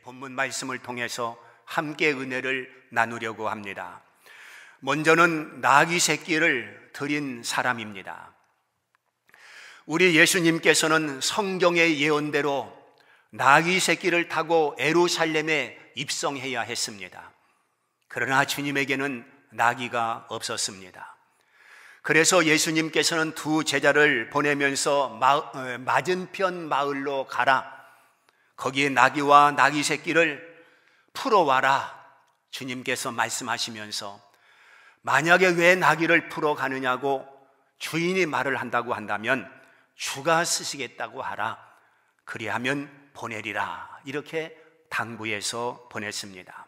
본문 말씀을 통해서 함께 은혜를 나누려고 합니다. 먼저는 나귀 새끼를 드린 사람입니다. 우리 예수님께서는 성경의 예언대로 나귀 새끼를 타고 예루살렘에 입성해야 했습니다. 그러나 주님에게는 나귀가 없었습니다. 그래서 예수님께서는 두 제자를 보내면서 맞은편 마을로 가라, 거기에 나귀와 나귀 새끼를 풀어와라 주님께서 말씀하시면서, 만약에 왜 나귀를 풀어 가느냐고 주인이 말을 한다고 한다면 주가 쓰시겠다고 하라, 그리하면 보내리라, 이렇게 당부해서 보냈습니다.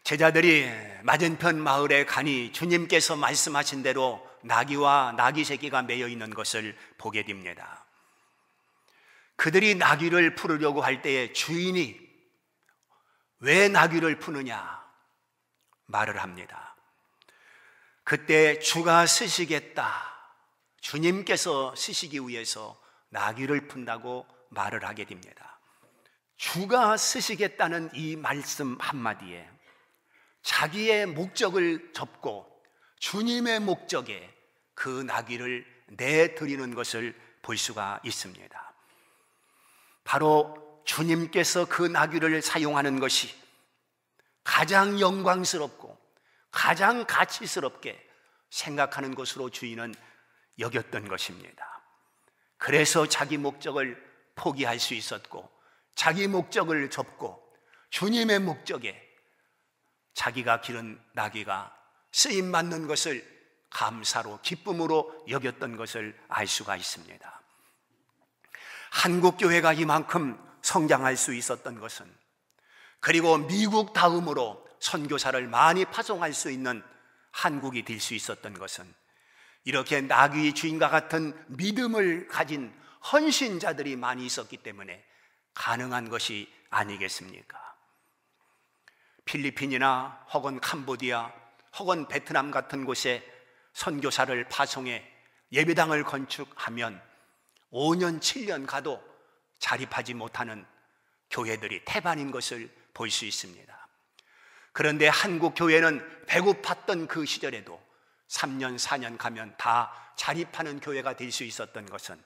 제자들이 맞은편 마을에 가니 주님께서 말씀하신 대로 나귀와 나귀 새끼가 매여 있는 것을 보게 됩니다. 그들이 나귀를 풀으려고 할 때에 주인이 왜 나귀를 푸느냐 말을 합니다. 그때 주가 쓰시겠다, 주님께서 쓰시기 위해서 나귀를 푼다고 말을 하게 됩니다. 주가 쓰시겠다는 이 말씀 한마디에 자기의 목적을 접고 주님의 목적에 그 나귀를 내드리는 것을 볼 수가 있습니다. 바로 주님께서 그 나귀를 사용하는 것이 가장 영광스럽고 가장 가치스럽게 생각하는 것으로 주인은 여겼던 것입니다. 그래서 자기 목적을 포기할 수 있었고, 자기 목적을 접고 주님의 목적에 자기가 기른 나귀가 쓰임받는 것을 감사로, 기쁨으로 여겼던 것을 알 수가 있습니다. 한국교회가 이만큼 성장할 수 있었던 것은, 그리고 미국 다음으로 선교사를 많이 파송할 수 있는 한국이 될 수 있었던 것은, 이렇게 나귀 주인과 같은 믿음을 가진 헌신자들이 많이 있었기 때문에 가능한 것이 아니겠습니까? 필리핀이나 혹은 캄보디아 혹은 베트남 같은 곳에 선교사를 파송해 예배당을 건축하면 5년 7년 가도 자립하지 못하는 교회들이 태반인 것을 볼 수 있습니다. 그런데 한국 교회는 배고팠던 그 시절에도 3년 4년 가면 다 자립하는 교회가 될 수 있었던 것은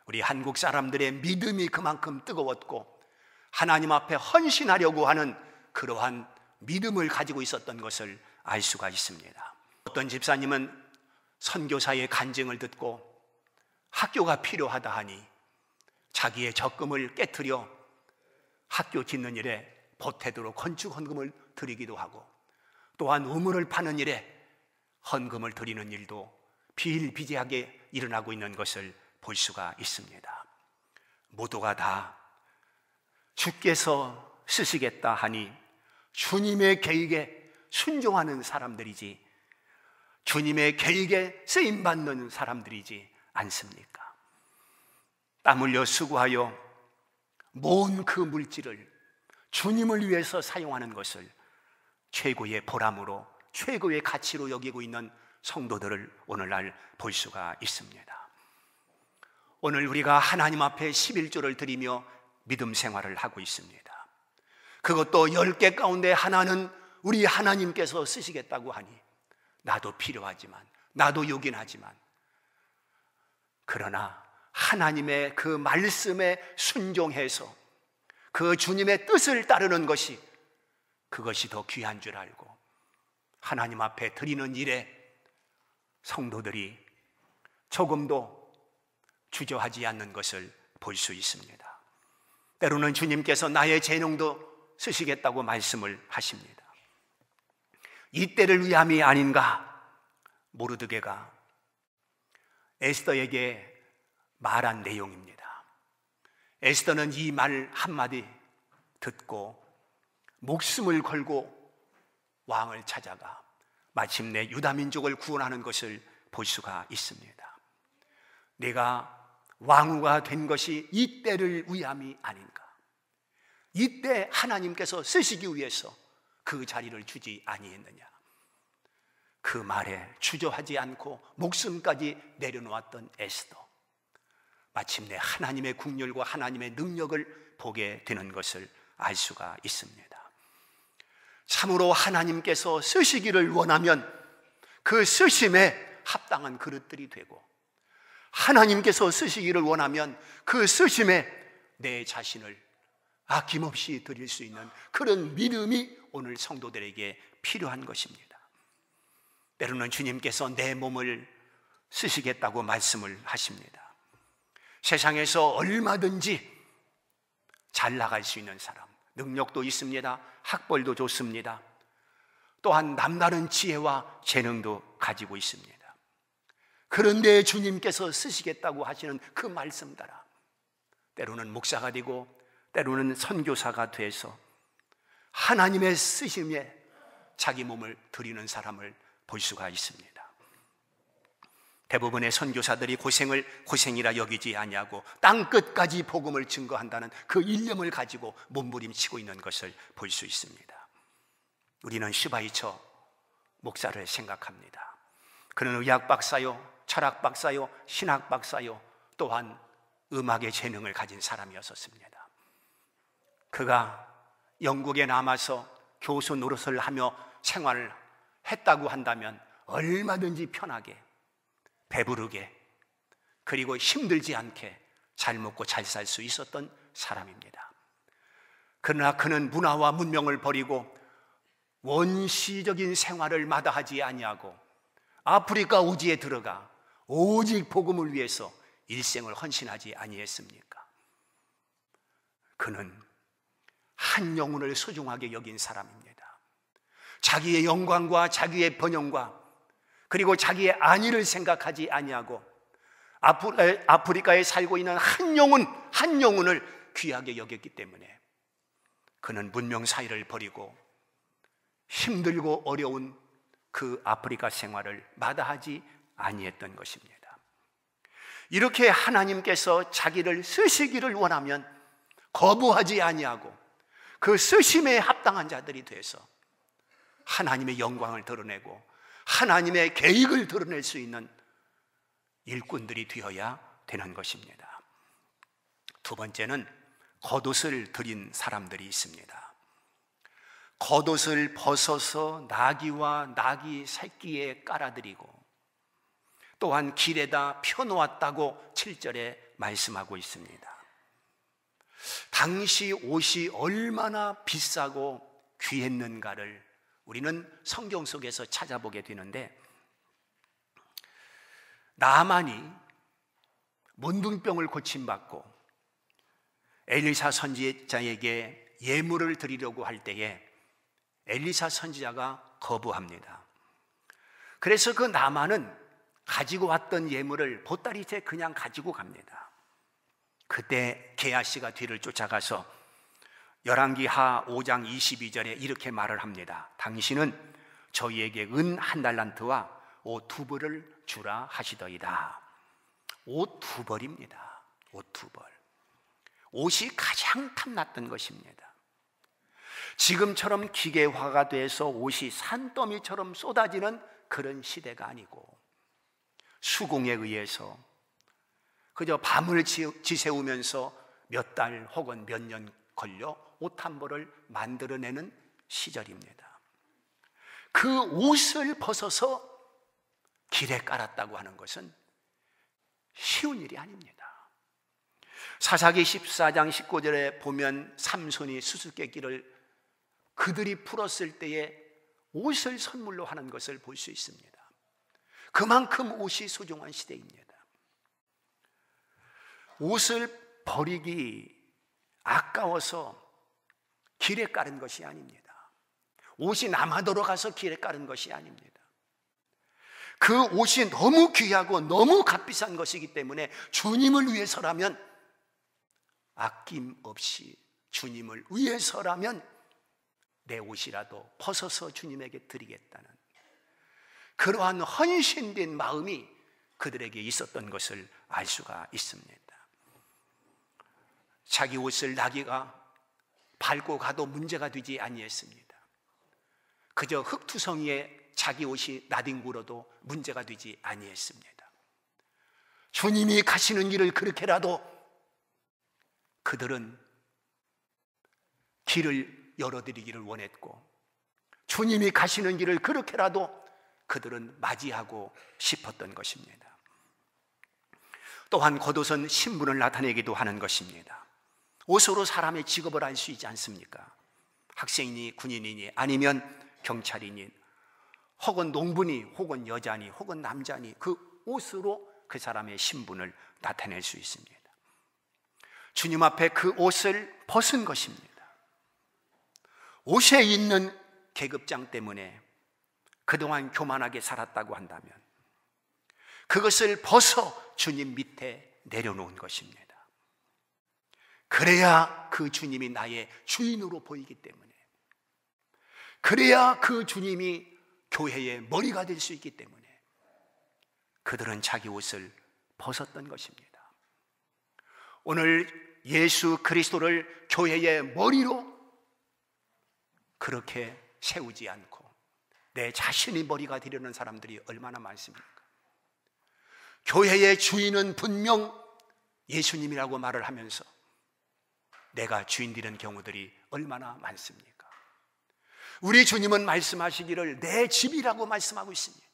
우리 한국 사람들의 믿음이 그만큼 뜨거웠고 하나님 앞에 헌신하려고 하는 그러한 믿음을 가지고 있었던 것을 알 수가 있습니다. 어떤 집사님은 선교사의 간증을 듣고 학교가 필요하다 하니 자기의 적금을 깨트려 학교 짓는 일에 보태도록 건축 헌금을 드리기도 하고, 또한 우물을 파는 일에 헌금을 드리는 일도 비일비재하게 일어나고 있는 것을 볼 수가 있습니다. 모두가 다 주께서 쓰시겠다 하니 주님의 계획에 순종하는 사람들이지, 주님의 계획에 쓰임받는 사람들이지 않습니까? 땀 흘려 수고하여 모은 그 물질을 주님을 위해서 사용하는 것을 최고의 보람으로, 최고의 가치로 여기고 있는 성도들을 오늘날 볼 수가 있습니다. 오늘 우리가 하나님 앞에 11조를 드리며 믿음 생활을 하고 있습니다. 그것도 10개 가운데 하나는 우리 하나님께서 쓰시겠다고 하니 나도 필요하지만, 나도 요긴하지만, 그러나 하나님의 그 말씀에 순종해서 그 주님의 뜻을 따르는 것이, 그것이 더 귀한 줄 알고 하나님 앞에 드리는 일에 성도들이 조금도 주저하지 않는 것을 볼 수 있습니다. 때로는 주님께서 나의 재능도 쓰시겠다고 말씀을 하십니다. 이때를 위함이 아닌가, 모르드게가 에스더에게 말한 내용입니다. 에스더는 이 말 한마디 듣고 목숨을 걸고 왕을 찾아가 마침내 유다민족을 구원하는 것을 볼 수가 있습니다. 내가 왕후가 된 것이 이때를 위함이 아닌가, 이때 하나님께서 쓰시기 위해서 그 자리를 주지 아니했느냐, 그 말에 주저하지 않고 목숨까지 내려놓았던 에스더, 마침내 하나님의 국률과 하나님의 능력을 보게 되는 것을 알 수가 있습니다. 참으로 하나님께서 쓰시기를 원하면 그 쓰심에 합당한 그릇들이 되고, 하나님께서 쓰시기를 원하면 그 쓰심에 내 자신을 아낌없이 드릴 수 있는 그런 믿음이 오늘 성도들에게 필요한 것입니다. 때로는 주님께서 내 몸을 쓰시겠다고 말씀을 하십니다. 세상에서 얼마든지 잘 나갈 수 있는 사람, 능력도 있습니다. 학벌도 좋습니다. 또한 남다른 지혜와 재능도 가지고 있습니다. 그런데 주님께서 쓰시겠다고 하시는 그 말씀 따라 때로는 목사가 되고 때로는 선교사가 돼서 하나님의 쓰심에 자기 몸을 드리는 사람을 볼 수가 있습니다. 대부분의 선교사들이 고생이라 여기지 아니하고 땅끝까지 복음을 증거한다는 그 일념을 가지고 몸부림치고 있는 것을 볼 수 있습니다. 우리는 슈바이처 목사를 생각합니다. 그는 의학 박사요, 철학 박사요, 신학 박사요, 또한 음악의 재능을 가진 사람이었습니다. 그가 영국에 남아서 교수 노릇을 하며 생활을 했다고 한다면 얼마든지 편하게, 배부르게, 그리고 힘들지 않게 잘 먹고 잘 살 수 있었던 사람입니다. 그러나 그는 문화와 문명을 버리고 원시적인 생활을 마다하지 아니하고 아프리카 우지에 들어가 오직 복음을 위해서 일생을 헌신하지 아니했습니까? 그는 한 영혼을 소중하게 여긴 사람입니다. 자기의 영광과 자기의 번영과 그리고 자기의 안위를 생각하지 아니하고 아프리카에 살고 있는 한 영혼을 귀하게 여겼기 때문에 그는 문명 사회를 버리고 힘들고 어려운 그 아프리카 생활을 마다하지 아니했던 것입니다. 이렇게 하나님께서 자기를 쓰시기를 원하면 거부하지 아니하고 그 쓰심에 합당한 자들이 돼서 하나님의 영광을 드러내고 하나님의 계획을 드러낼 수 있는 일꾼들이 되어야 되는 것입니다. 두 번째는 겉옷을 드린 사람들이 있습니다. 겉옷을 벗어서 나귀와 나귀 새끼에 깔아드리고 또한 길에다 펴놓았다고 7절에 말씀하고 있습니다. 당시 옷이 얼마나 비싸고 귀했는가를 우리는 성경 속에서 찾아보게 되는데, 나만이 문둥병을 고침받고 엘리사 선지자에게 예물을 드리려고 할 때에 엘리사 선지자가 거부합니다. 그래서 그 나만은 가지고 왔던 예물을 보따리째 그냥 가지고 갑니다. 그때 게하시가 뒤를 쫓아가서 열왕기하 5장 22절에 이렇게 말을 합니다. 당신은 저희에게 은 1달란트와 옷 2벌을 주라 하시더이다. 옷 2벌입니다. 옷 2벌. 옷이 가장 탐났던 것입니다. 지금처럼 기계화가 돼서 옷이 산더미처럼 쏟아지는 그런 시대가 아니고 수공에 의해서 그저 밤을 지새우면서 몇 달 혹은 몇 년 걸려 옷 한 벌을 만들어내는 시절입니다. 그 옷을 벗어서 길에 깔았다고 하는 것은 쉬운 일이 아닙니다. 사사기 14장 19절에 보면 삼손이 수수께끼를 그들이 풀었을 때에 옷을 선물로 하는 것을 볼 수 있습니다. 그만큼 옷이 소중한 시대입니다. 옷을 버리기 아까워서 길에 깔은 것이 아닙니다. 옷이 남아도록 가서 길에 깔은 것이 아닙니다. 그 옷이 너무 귀하고 너무 값비싼 것이기 때문에 주님을 위해서라면 아낌없이, 주님을 위해서라면 내 옷이라도 벗어서 주님에게 드리겠다는 그러한 헌신된 마음이 그들에게 있었던 것을 알 수가 있습니다. 자기 옷을 나귀가 밟고 가도 문제가 되지 아니했습니다. 그저 흙투성이에 자기 옷이 나뒹굴어도 문제가 되지 아니했습니다. 주님이 가시는 길을 그렇게라도 그들은 길을 열어드리기를 원했고, 주님이 가시는 길을 그렇게라도 그들은 맞이하고 싶었던 것입니다. 또한 겉옷은 신분을 나타내기도 하는 것입니다. 옷으로 사람의 직업을 알 수 있지 않습니까? 학생이니 군인이니 아니면 경찰이니 혹은 농부니 혹은 여자니 혹은 남자니 그 옷으로 그 사람의 신분을 나타낼 수 있습니다. 주님 앞에 그 옷을 벗은 것입니다. 옷에 있는 계급장 때문에 그동안 교만하게 살았다고 한다면 그것을 벗어 주님 밑에 내려놓은 것입니다. 그래야 그 주님이 나의 주인으로 보이기 때문에, 그래야 그 주님이 교회의 머리가 될 수 있기 때문에 그들은 자기 옷을 벗었던 것입니다. 오늘 예수 그리스도를 교회의 머리로 그렇게 세우지 않고 내 자신이 머리가 되려는 사람들이 얼마나 많습니까? 교회의 주인은 분명 예수님이라고 말을 하면서 내가 주인 되는 경우들이 얼마나 많습니까? 우리 주님은 말씀하시기를 내 집이라고 말씀하고 있습니다.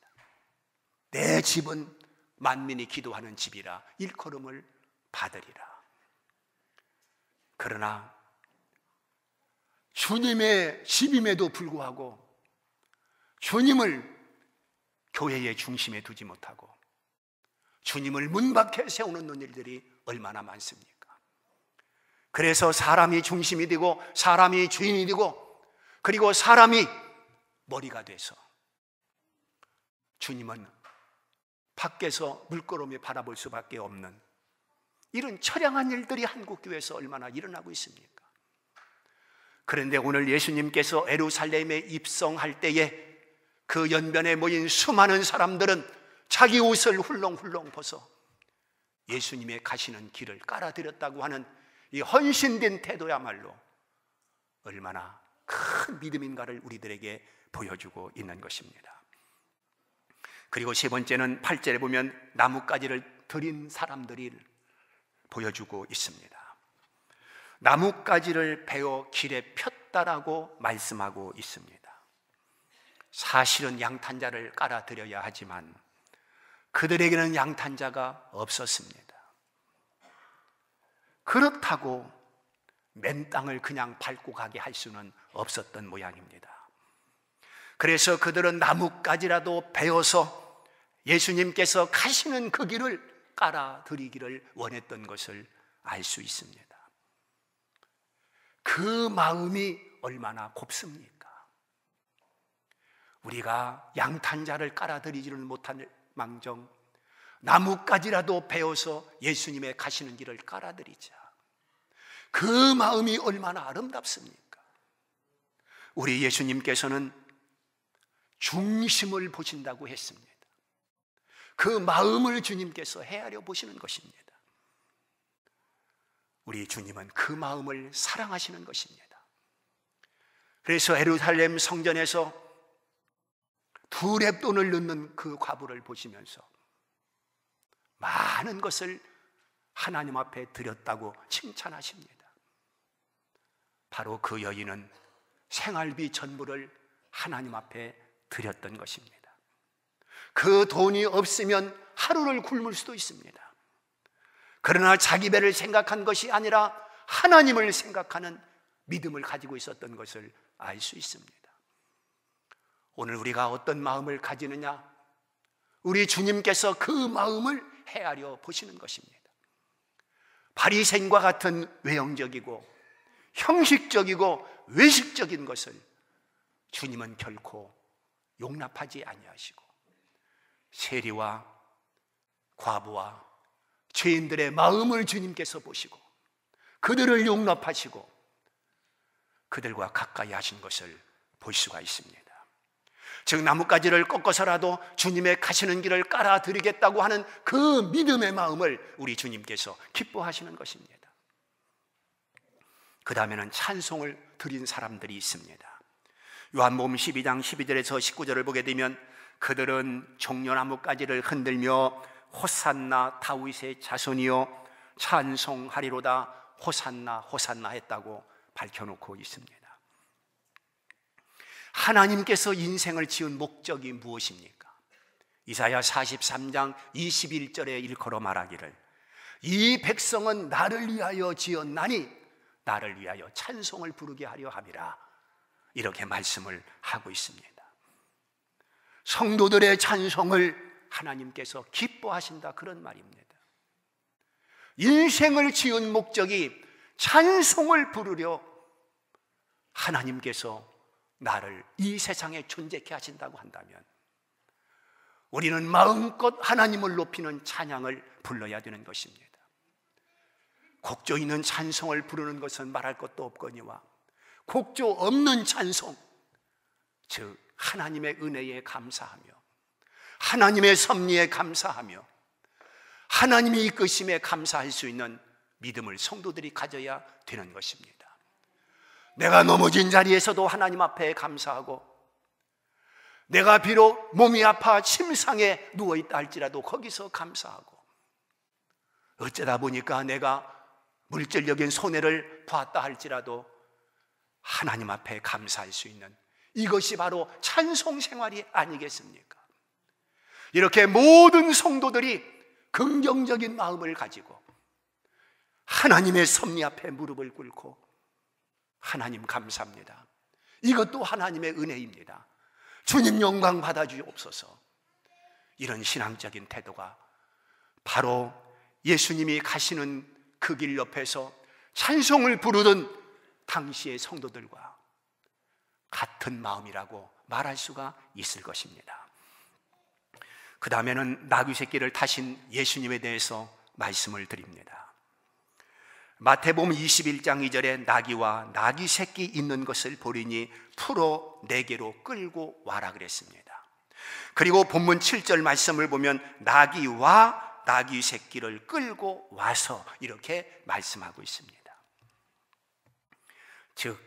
내 집은 만민이 기도하는 집이라 일컬음을 받으리라. 그러나 주님의 집임에도 불구하고 주님을 교회의 중심에 두지 못하고 주님을 문 밖에 세우는 일들이 얼마나 많습니까? 그래서 사람이 중심이 되고 사람이 주인이 되고 그리고 사람이 머리가 돼서 주님은 밖에서 물끄러미 바라볼 수밖에 없는 이런 처량한 일들이 한국교회에서 얼마나 일어나고 있습니까? 그런데 오늘 예수님께서 예루살렘에 입성할 때에 그 연변에 모인 수많은 사람들은 자기 옷을 훌렁훌렁 벗어 예수님의 가시는 길을 깔아드렸다고 하는 이 헌신된 태도야말로 얼마나 큰 믿음인가를 우리들에게 보여주고 있는 것입니다. 그리고 세 번째는 8절에 보면 나뭇가지를 들인 사람들이 보여주고 있습니다. 나뭇가지를 베어 길에 폈다라고 말씀하고 있습니다. 사실은 양탄자를 깔아드려야 하지만 그들에게는 양탄자가 없었습니다. 그렇다고 맨 땅을 그냥 밟고 가게 할 수는 없었던 모양입니다. 그래서 그들은 나뭇가지라도 베어서 예수님께서 가시는 그 길을 깔아드리기를 원했던 것을 알 수 있습니다. 그 마음이 얼마나 곱습니까? 우리가 양탄자를 깔아드리지를 못할 망정 나뭇가지라도 베어서 예수님의 가시는 길을 깔아드리자. 그 마음이 얼마나 아름답습니까? 우리 예수님께서는 중심을 보신다고 했습니다. 그 마음을 주님께서 헤아려 보시는 것입니다. 우리 주님은 그 마음을 사랑하시는 것입니다. 그래서 예루살렘 성전에서 두 렙돈을 넣는 그 과부를 보시면서 많은 것을 하나님 앞에 드렸다고 칭찬하십니다. 바로 그 여인은 생활비 전부를 하나님 앞에 드렸던 것입니다. 그 돈이 없으면 하루를 굶을 수도 있습니다. 그러나 자기 배를 생각한 것이 아니라 하나님을 생각하는 믿음을 가지고 있었던 것을 알 수 있습니다. 오늘 우리가 어떤 마음을 가지느냐? 우리 주님께서 그 마음을 헤아려 보시는 것입니다. 바리새인과 같은 외형적이고 형식적이고 외식적인 것을 주님은 결코 용납하지 아니하시고 세리와 과부와 죄인들의 마음을 주님께서 보시고 그들을 용납하시고 그들과 가까이 하신 것을 볼 수가 있습니다. 즉 나뭇가지를 꺾어서라도 주님의 가시는 길을 깔아드리겠다고 하는 그 믿음의 마음을 우리 주님께서 기뻐하시는 것입니다. 그 다음에는 찬송을 드린 사람들이 있습니다. 요한복음 12장 12절에서 19절을 보게 되면 그들은 종려나뭇가지를 흔들며 호산나 다윗의 자손이여 찬송하리로다 호산나 호산나 했다고 밝혀놓고 있습니다. 하나님께서 인생을 지은 목적이 무엇입니까? 이사야 43장 21절에 일컬어 말하기를 이 백성은 나를 위하여 지었나니 나를 위하여 찬송을 부르게 하려 함이라, 이렇게 말씀을 하고 있습니다. 성도들의 찬송을 하나님께서 기뻐하신다, 그런 말입니다. 인생을 지은 목적이 찬송을 부르려 하나님께서 나를 이 세상에 존재케 하신다고 한다면 우리는 마음껏 하나님을 높이는 찬양을 불러야 되는 것입니다. 곡조 있는 찬송을 부르는 것은 말할 것도 없거니와 곡조 없는 찬송, 즉 하나님의 은혜에 감사하며 하나님의 섭리에 감사하며 하나님의 이끄심에 감사할 수 있는 믿음을 성도들이 가져야 되는 것입니다. 내가 넘어진 자리에서도 하나님 앞에 감사하고, 내가 비록 몸이 아파 침상에 누워있다 할지라도 거기서 감사하고, 어쩌다 보니까 내가 물질적인 손해를 보았다 할지라도 하나님 앞에 감사할 수 있는, 이것이 바로 찬송 생활이 아니겠습니까? 이렇게 모든 성도들이 긍정적인 마음을 가지고 하나님의 섭리 앞에 무릎을 꿇고 하나님 감사합니다, 이것도 하나님의 은혜입니다, 주님 영광 받아주옵소서, 이런 신앙적인 태도가 바로 예수님이 가시는 그 길 옆에서 찬송을 부르던 당시의 성도들과 같은 마음이라고 말할 수가 있을 것입니다. 그 다음에는 나귀 새끼를 타신 예수님에 대해서 말씀을 드립니다. 마태복음 21장 2절에 나귀와 나귀 새끼 있는 것을 보리니 풀어 내게로 끌고 와라 그랬습니다. 그리고 본문 7절 말씀을 보면 나귀와 나귀 새끼를 끌고 와서 이렇게 말씀하고 있습니다. 즉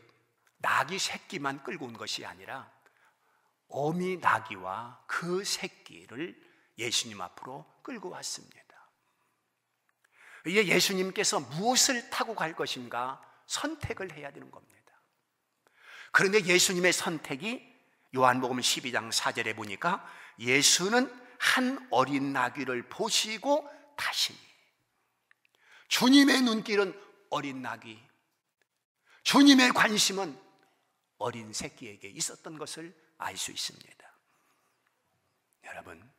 나귀 새끼만 끌고 온 것이 아니라 어미 나귀와 그 새끼를 예수님 앞으로 끌고 왔습니다. 이제 예수님께서 무엇을 타고 갈 것인가 선택을 해야 되는 겁니다. 그런데 예수님의 선택이 요한복음 12장 4절에 보니까 예수는 한 어린 나귀를 보시고 타시니, 주님의 눈길은 어린 나귀, 주님의 관심은 어린 새끼에게 있었던 것을 알 수 있습니다. 여러분,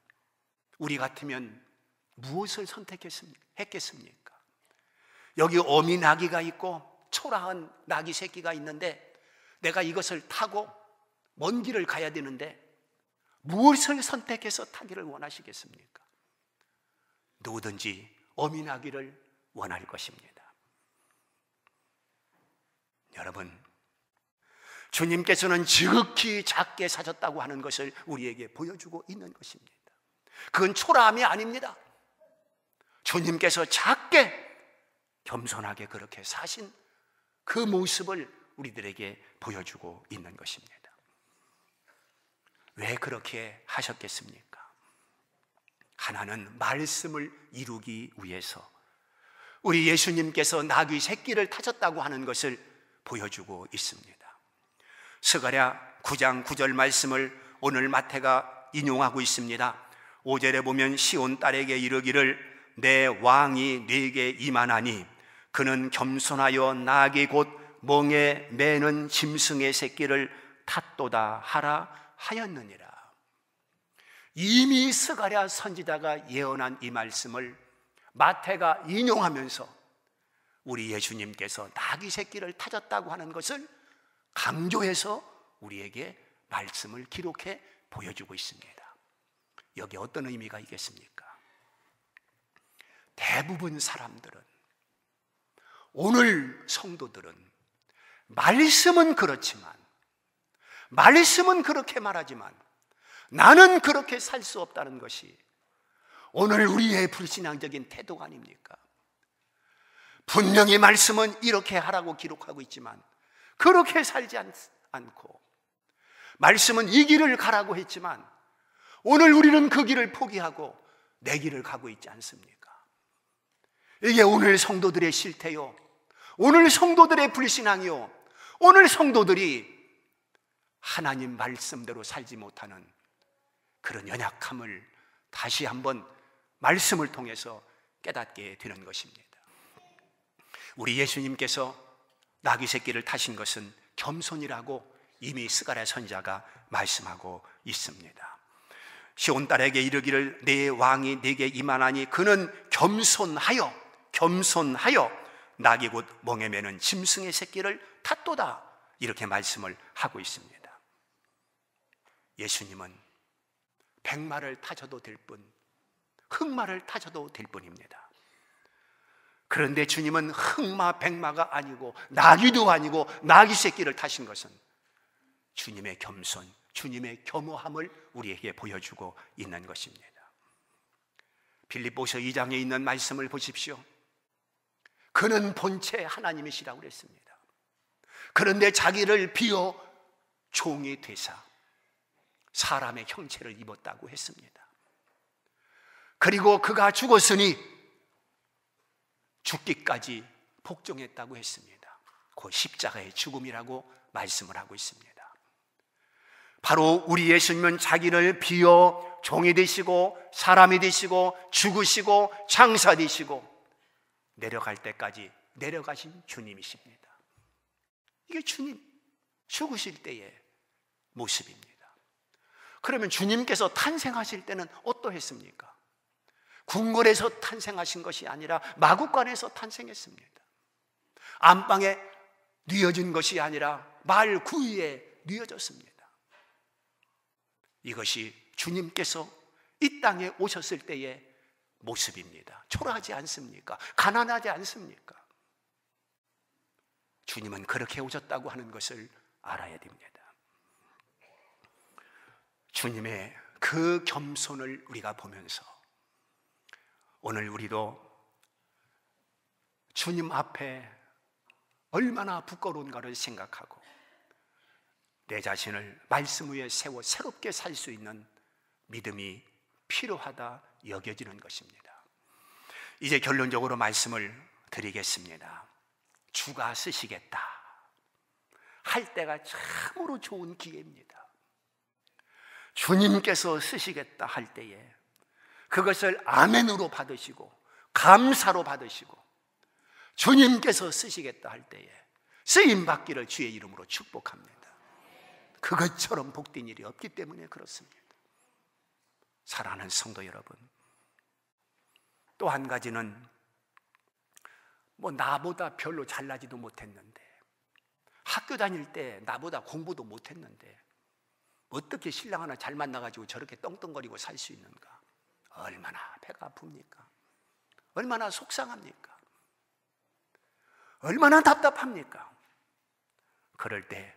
우리 같으면 무엇을 했겠습니까? 여기 어미 나귀가 있고 초라한 나귀 새끼가 있는데 내가 이것을 타고 먼 길을 가야 되는데 무엇을 선택해서 타기를 원하시겠습니까? 누구든지 어미 나귀를 원할 것입니다. 여러분, 주님께서는 지극히 작게 사셨다고 하는 것을 우리에게 보여주고 있는 것입니다. 그건 초라함이 아닙니다. 주님께서 작게 겸손하게 그렇게 사신 그 모습을 우리들에게 보여주고 있는 것입니다. 왜 그렇게 하셨겠습니까? 하나는 말씀을 이루기 위해서 우리 예수님께서 나귀 새끼를 타셨다고 하는 것을 보여주고 있습니다. 스가랴 9장 9절 말씀을 오늘 마태가 인용하고 있습니다. 5절에 보면 시온 딸에게 이르기를 내 왕이 네게 임하나니 그는 겸손하여 나귀 곧 멍에 매는 짐승의 새끼를 탔도다 하라 하였느니라. 이미 스가랴 선지자가 예언한 이 말씀을 마태가 인용하면서 우리 예수님께서 나귀 새끼를 타셨다고 하는 것을 강조해서 우리에게 말씀을 기록해 보여주고 있습니다. 여기 어떤 의미가 있겠습니까? 대부분 사람들은, 오늘 성도들은 말씀은 그렇지만, 말씀은 그렇게 말하지만 나는 그렇게 살 수 없다는 것이 오늘 우리의 불신앙적인 태도가 아닙니까? 분명히 말씀은 이렇게 하라고 기록하고 있지만 그렇게 살지 않고, 말씀은 이 길을 가라고 했지만 오늘 우리는 그 길을 포기하고 내 길을 가고 있지 않습니까? 이게 오늘 성도들의 실태요, 오늘 성도들의 불신앙이요, 오늘 성도들이 하나님 말씀대로 살지 못하는 그런 연약함을 다시 한번 말씀을 통해서 깨닫게 되는 것입니다. 우리 예수님께서 나귀 새끼를 타신 것은 겸손이라고 이미 스가랴 선지자가 말씀하고 있습니다. 시온 딸에게 이르기를 내 왕이 내게 임하나니 그는 겸손하여 나귀 곧 멍에 매는 짐승의 새끼를 탔도다, 이렇게 말씀을 하고 있습니다. 예수님은 백마를 타셔도 될 뿐, 흑마를 타셔도 될 뿐입니다. 그런데 주님은 흑마 백마가 아니고 나귀도 아니고 나귀 새끼를 타신 것은 주님의 겸손, 주님의 겸허함을 우리에게 보여주고 있는 것입니다. 빌립보서 2장에 있는 말씀을 보십시오. 그는 본체 하나님이시라고 그랬습니다. 그런데 자기를 비어 종이 되사 사람의 형체를 입었다고 했습니다. 그리고 그가 죽었으니 죽기까지 복종했다고 했습니다. 그 십자가의 죽음이라고 말씀을 하고 있습니다. 바로 우리 예수님은 자기를 비어 종이 되시고 사람이 되시고 죽으시고 장사 되시고 내려갈 때까지 내려가신 주님이십니다. 이게 주님 죽으실 때의 모습입니다. 그러면 주님께서 탄생하실 때는 어떠했습니까? 궁궐에서 탄생하신 것이 아니라 마구간에서 탄생했습니다. 안방에 뉘어진 것이 아니라 말 구유에 뉘어졌습니다. 이것이 주님께서 이 땅에 오셨을 때의 모습입니다. 초라하지 않습니까? 가난하지 않습니까? 주님은 그렇게 오셨다고 하는 것을 알아야 됩니다. 주님의 그 겸손을 우리가 보면서 오늘 우리도 주님 앞에 얼마나 부끄러운가를 생각하고 내 자신을 말씀 위에 세워 새롭게 살 수 있는 믿음이 필요하다 여겨지는 것입니다. 이제 결론적으로 말씀을 드리겠습니다. 주가 쓰시겠다 할 때가 참으로 좋은 기회입니다. 주님께서 쓰시겠다 할 때에 그것을 아멘으로 받으시고 감사로 받으시고 주님께서 쓰시겠다 할 때에 쓰임 받기를 주의 이름으로 축복합니다. 그것처럼 복된 일이 없기 때문에 그렇습니다. 사랑하는 성도 여러분, 또 한 가지는 나보다 별로 잘나지도 못했는데 학교 다닐 때 나보다 공부도 못했는데 어떻게 신랑 하나 잘 만나가지고 저렇게 떵떵거리고 살 수 있는가? 얼마나 배가 아픕니까? 얼마나 속상합니까? 얼마나 답답합니까? 그럴 때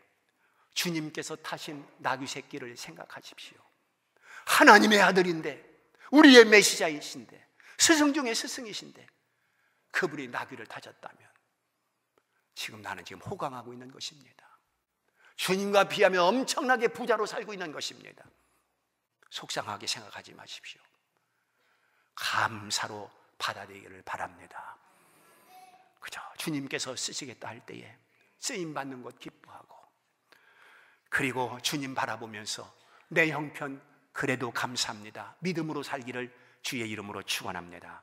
주님께서 타신 나귀 새끼를 생각하십시오. 하나님의 아들인데 우리의 메시자이신데 스승 중에 스승이신데 그분이 나귀를 타셨다면 지금 나는 호강하고 있는 것입니다. 주님과 비하면 엄청나게 부자로 살고 있는 것입니다. 속상하게 생각하지 마십시오. 감사로 받아들이기를 바랍니다. 그죠? 주님께서 쓰시겠다 할 때에 쓰임받는 것 기뻐하고 그리고 주님 바라보면서 내 형편 그래도 감사합니다 믿음으로 살기를 주의 이름으로 축원합니다.